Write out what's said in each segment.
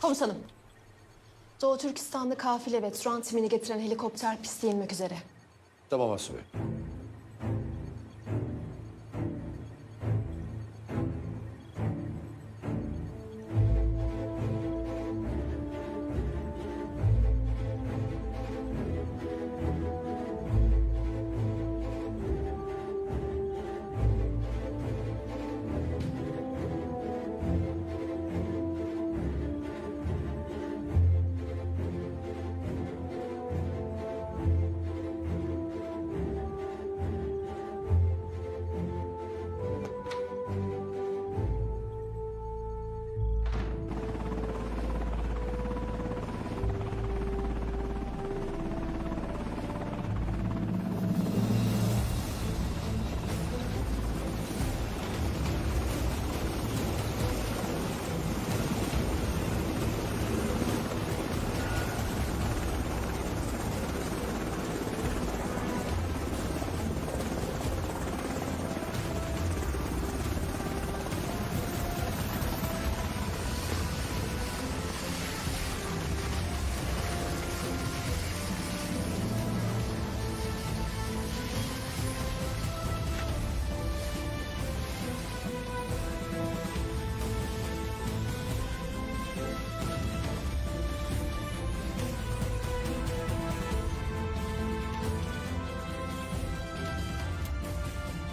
Komutanım. Doğu Türkistan'da kafile ve Turan timini getiren helikopter piste inmek üzere. Tamam Asubay.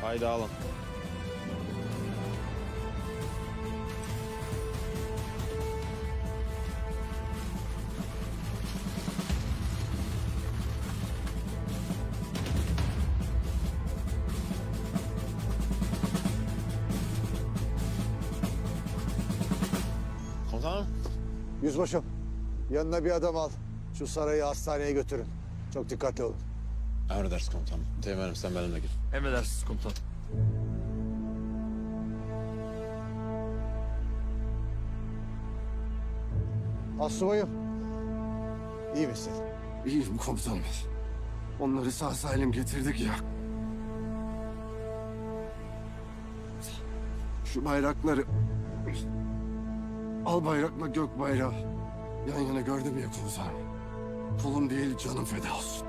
Haydi alın. Komutanım. Yüzbaşım, yanına bir adam al. Şu sarayı hastaneye götürün. Çok dikkatli olun. Emredersiniz komutanım. Teğmenim sen benimle git. Emredersiniz komutan. Astsubayım, iyi misin? İyiyim komutanım. Onları sağ salim getirdik ya. Şu bayrakları... Al bayrakla gök bayrağı yan yana gördüm ya komutanım. Kulum değil canım feda olsun.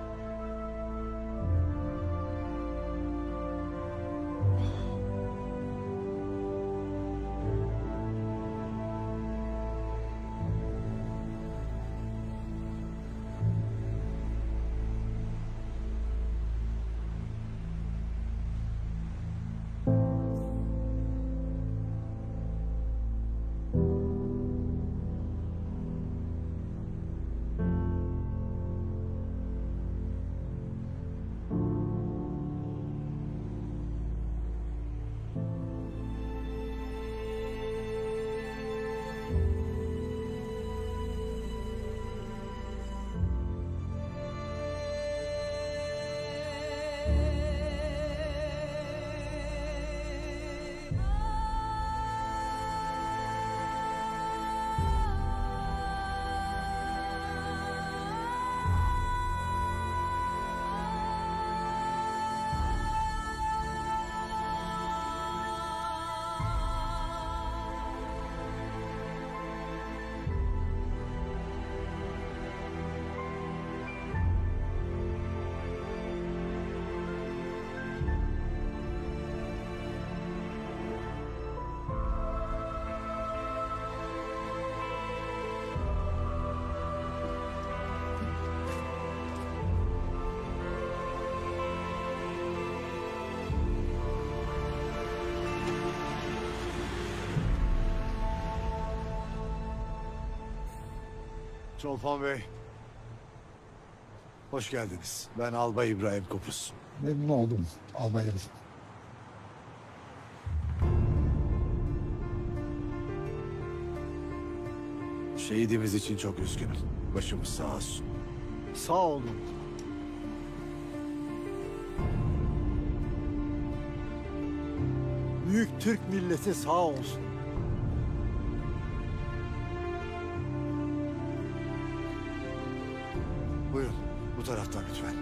Çolpan Bey, hoş geldiniz. Ben Albay İbrahim Kopuz. Memnun oldum albayım. Şehidimiz için çok üzgünüm. Başımız sağ olsun. Sağ olun. Büyük Türk milleti sağ olsun. Buyurun, bu taraftan lütfen.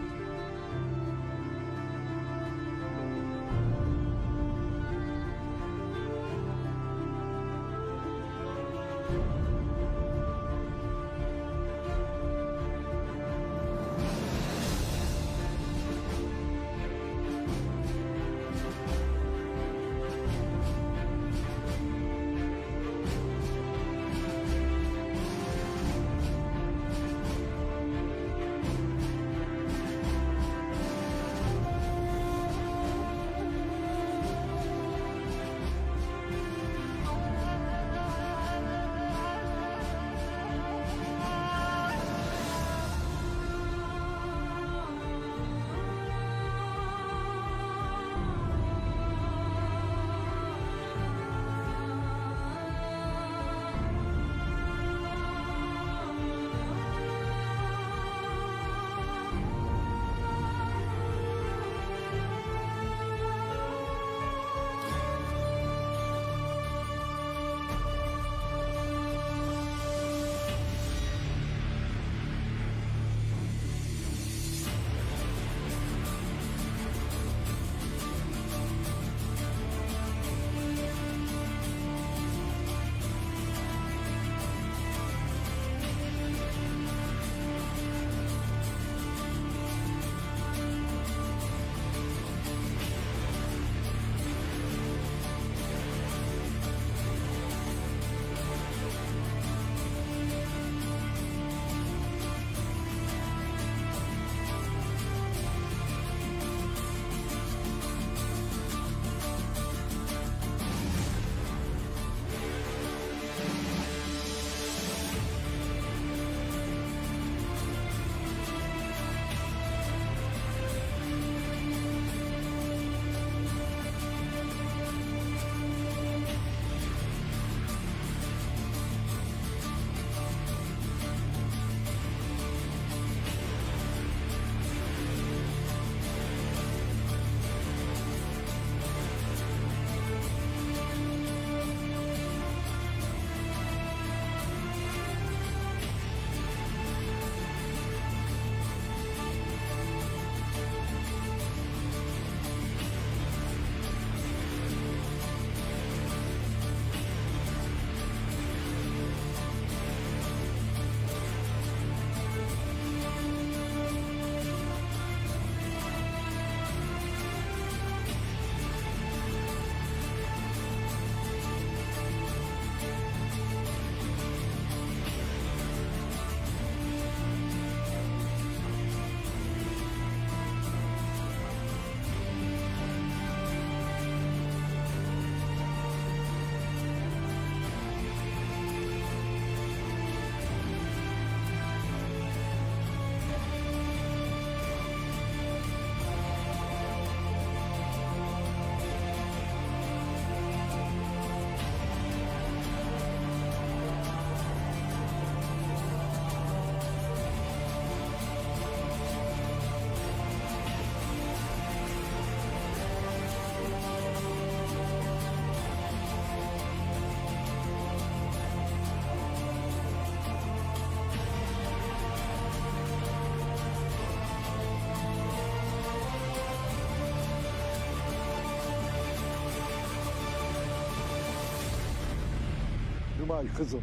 Hümay kızım.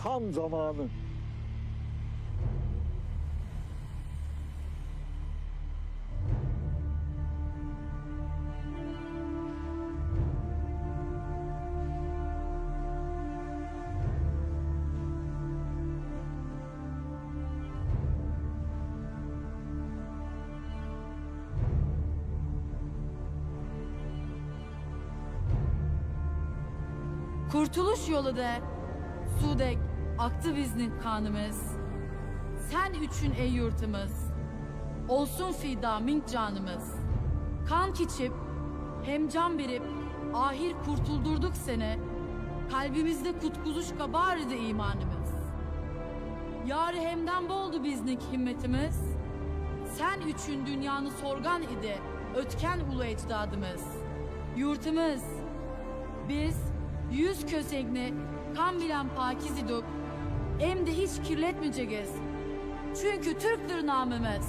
Tam zamanı. Kurtuluş yolu de, Sudek, aktı biznin kanımız. Sen üçün ey yurtımız, olsun fida mink canımız. Kan kiçip, hem can berip, ahir kurtuldurduk seni. Kalbimizde kutkuzuşka bağrıdı imanımız. Yâri hemden boldu biznik himmetimiz. Sen üçün dünyanı sorgan idi, ötken ulu ecdadımız. Yurtımız, biz 100 kösekni kan bilen pakiz iduk, hem de hiç kirletmeyeceğiz. Çünkü Türktür namımız.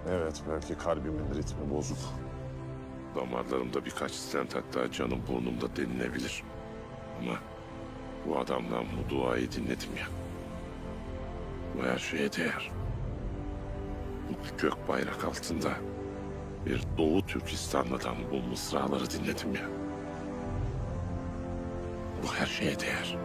Evet, belki kalbimin ritmi bozuk. Damarlarımda birkaç stent, hatta canım burnumda denilebilir. Ama bu adamdan bu duayı dinledim ya. Bu her şeye değer. Bu gök bayrak altında bir Doğu Türkistanlı'dan bu mısraları dinledim ya. Bu her şeye değer.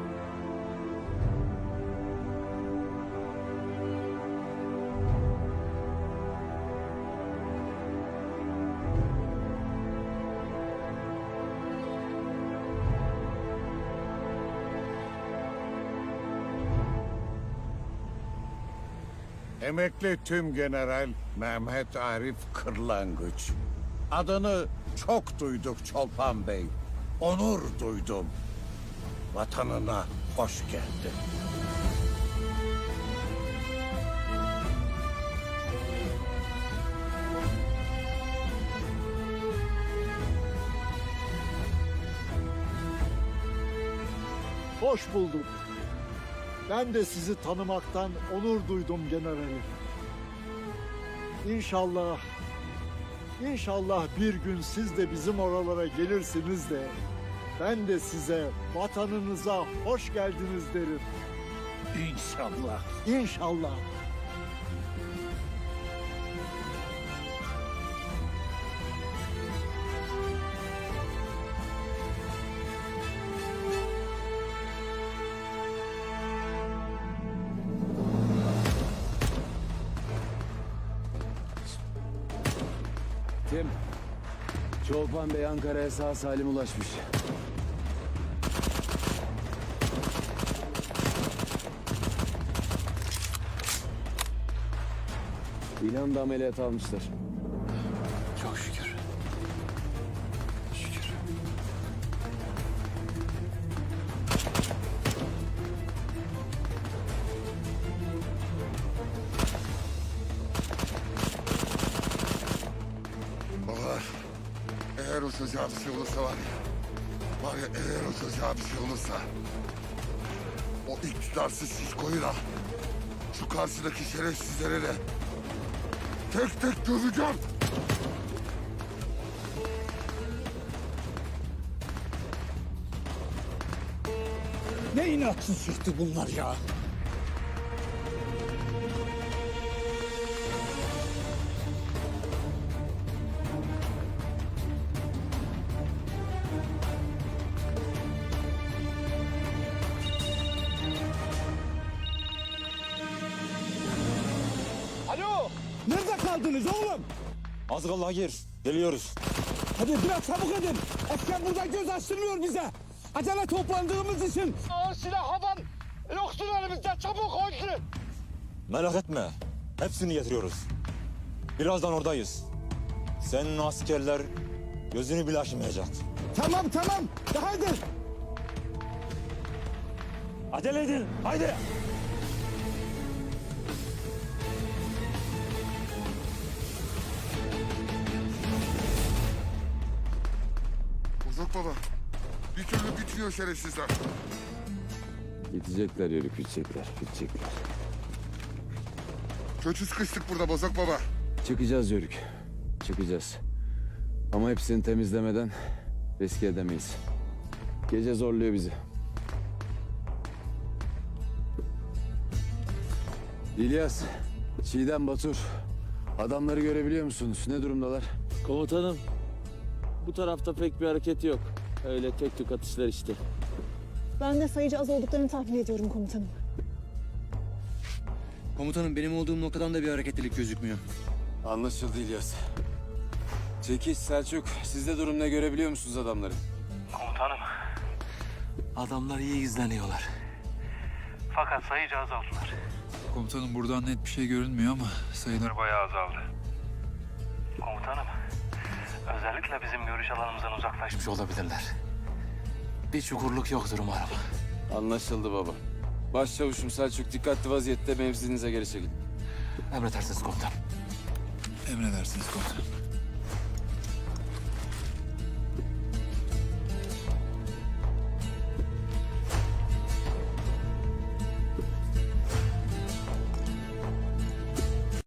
Emekli Tümgeneral Mehmet Arif Kırlangıç. Adını çok duyduk Çolpan Bey. Onur duydum. Vatanına hoş geldin. Hoş bulduk. Ben de sizi tanımaktan onur duydum generalim. İnşallah bir gün siz de bizim oralara gelirsiniz de ben de size vatanınıza hoş geldiniz derim. İnşallah. İnşallah. Tim, Çolpan Bey Ankara'ya sağ salim ulaşmış. İlhan'da ameliyat almışlar. Çok şükür. Şükür. Baba, eğer o çocuğa bir şey olursa var ya eğer o çocuğa bir şey olursa, o iktidarsız şişkoyu da, şu karşıdaki şerefsizlere de tek tek döveceğim. Ne inatsız çıktı bunlar ya. Alo! Nerede kaldınız oğlum? Az kaldı gir. Geliyoruz. Hadi biraz çabuk edin. Esker burada göz açtırmıyor bize. Acele toplandığımız için. Ağır silah havan yoktur elimizde. Çabuk olsun. Merak etme. Hepsini getiriyoruz. Birazdan oradayız. Senin askerler gözünü bile açmayacak. Tamam. Hadi. Acele edin. Haydi. Bozok baba, bir türlü bitmiyor şerefsizler. Gidecekler yürü, bitecekler. Kötü sıkıştık burada Bozok Baba. Çıkacağız Yörük. Çıkacağız. Ama hepsini temizlemeden riske edemeyiz. Gece zorluyor bizi. İlyas, Çiğdem, Batur. Adamları görebiliyor musunuz? Ne durumdalar? Komutanım, bu tarafta pek bir hareket yok. Öyle tek tük atışlar işte. Ben de sayıcı az olduklarını tahmin ediyorum komutanım. Komutanım benim olduğum noktadan da bir hareketlilik gözükmüyor. Anlaşıldı İlyas. Çekiç, Selçuk, siz de durum ne, görebiliyor musunuz adamları? Komutanım. Adamlar iyi izleniyorlar. Fakat sayıca azaldılar. Komutanım buradan net bir şey görünmüyor ama sayılar Bayağı azaldı. Komutanım. Özellikle bizim görüş alanımızdan uzaklaşmış olabilirler. Bir çukurluk yoktur umarım. Anlaşıldı baba. Başçavuşum Selçuk dikkatli vaziyette mevzinize geri çekilin. Emredersiniz komutanım. emredersiniz komutanım.